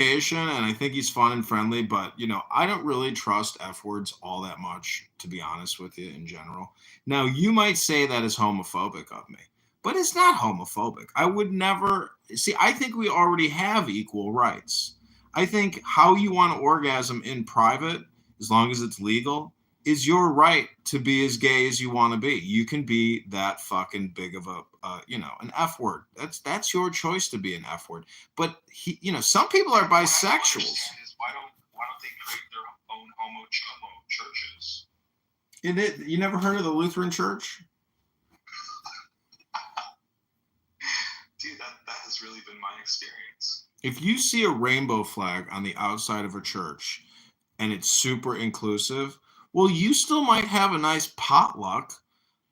and I think he's fun and friendly, but I don't really trust F words all that much, to be honest with you, in general. Now, you might say that is homophobic of me, but it's not homophobic. I would never see, I think we already have equal rights. I think how you want to orgasm in private, as long as it's legal, is your right to be as gay as you want to be. You can be that fucking big of a, an F word. That's your choice to be an F word. But some people are What I don't bisexuals. understand is why don't they create their own homo chomo churches? You never heard of the Lutheran Church? Dude, that has really been my experience. If you see a rainbow flag on the outside of a church and it's super inclusive, well, you still might have a nice potluck,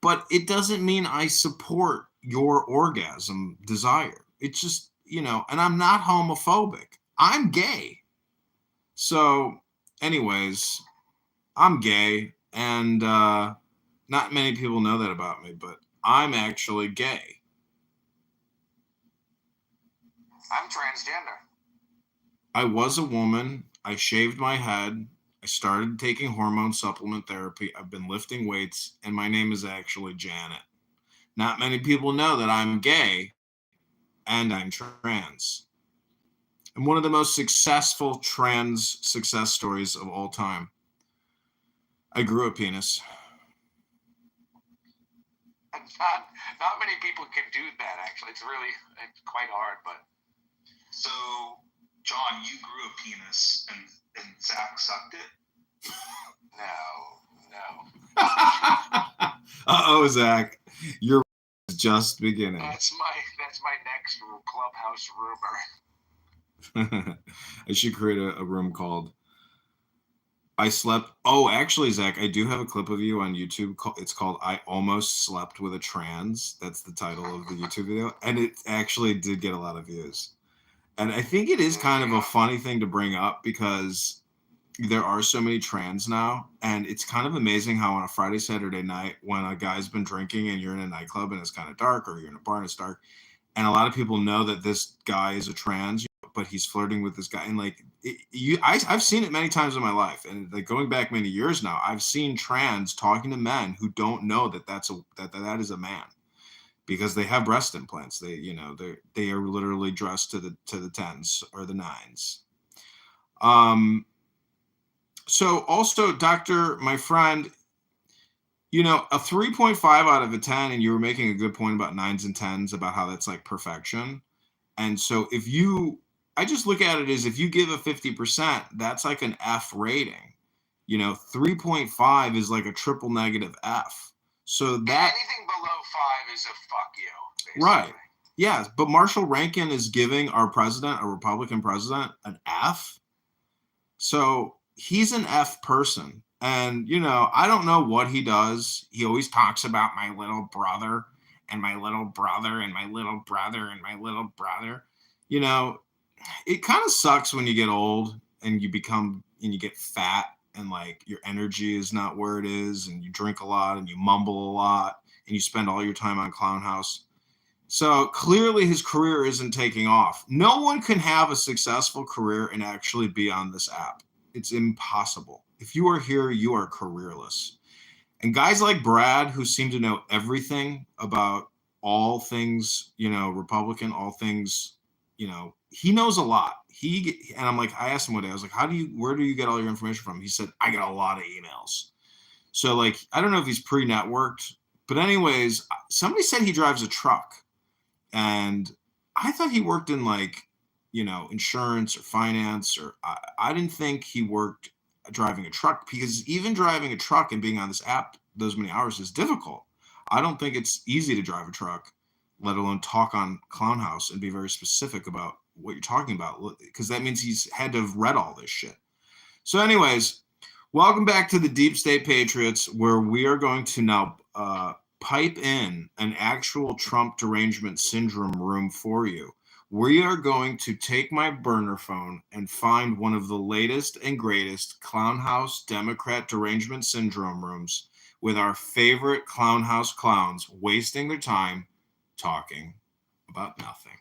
but it doesn't mean I support your orgasm desire. It's just, and I'm not homophobic. I'm gay. So, anyways, I'm gay, and not many people know that about me, but I'm actually gay. I'm transgender. I was a woman. I shaved my head. I started taking hormone supplement therapy. I've been lifting weights, and my name is actually Janet. Not many people know that I'm gay and I'm trans. I'm one of the most successful trans success stories of all time. I grew a penis. Not many people can do that, actually. It's quite hard, but... So, John, you grew a penis and Zach sucked it? No. Uh-oh, Zach. You're just beginning. That's my next clubhouse rumor. I should create a room called I Slept. Oh, actually, Zach, I do have a clip of you on YouTube. It's called I Almost Slept with a Trans. That's the title of the YouTube video. And it actually did get a lot of views. And I think it is kind of a funny thing to bring up because there are so many trans now. And it's kind of amazing how on a Friday, Saturday night, when a guy's been drinking and you're in a nightclub and it's kind of dark, or you're in a bar and it's dark, and a lot of people know that this guy is a trans, but he's flirting with this guy. And I've seen it many times in my life. And like going back many years now, I've seen trans talking to men who don't know that that is a man, because they have breast implants. They are literally dressed to the 10s or the 9s. So also, doctor, my friend, a 3.5 out of a 10, and you were making a good point about 9s and 10s, about how that's like perfection. And so I just look at it as if you give a 50%, that's like an F rating. 3.5 is like a triple negative F. So that anything below 5 is a fuck you, basically. Right. Yeah, but Marshall Rankin is giving our president, a Republican president, an F. So he's an F person. And, I don't know what he does. He always talks about my little brother and my little brother and my little brother and my little brother. It kind of sucks when you get old and you get fat and like your energy is not where it is, and you drink a lot and you mumble a lot and you spend all your time on Clown House. So clearly his career isn't taking off. No one can have a successful career and actually be on this app. It's impossible. If you are here, you are careerless. And guys like Brad, who seem to know everything about all things, Republican, all things, he knows a lot. And I'm like, I asked him one day, I was like, where do you get all your information from? He said, I get a lot of emails. So like, I don't know if he's pre-networked, but anyways, somebody said he drives a truck, and I thought he worked in like, insurance or finance, or I didn't think he worked driving a truck, because even driving a truck and being on this app those many hours is difficult. I don't think it's easy to drive a truck, let alone talk on Clown House and be very specific about what you're talking about, because that means he's had to have read all this shit. So anyways, welcome back to the Deep State Patriots, where we are going to now pipe in an actual Trump derangement syndrome room for you. We are going to take my burner phone and find one of the latest and greatest Clown House Democrat derangement syndrome rooms with our favorite Clown House clowns wasting their time talking about nothing.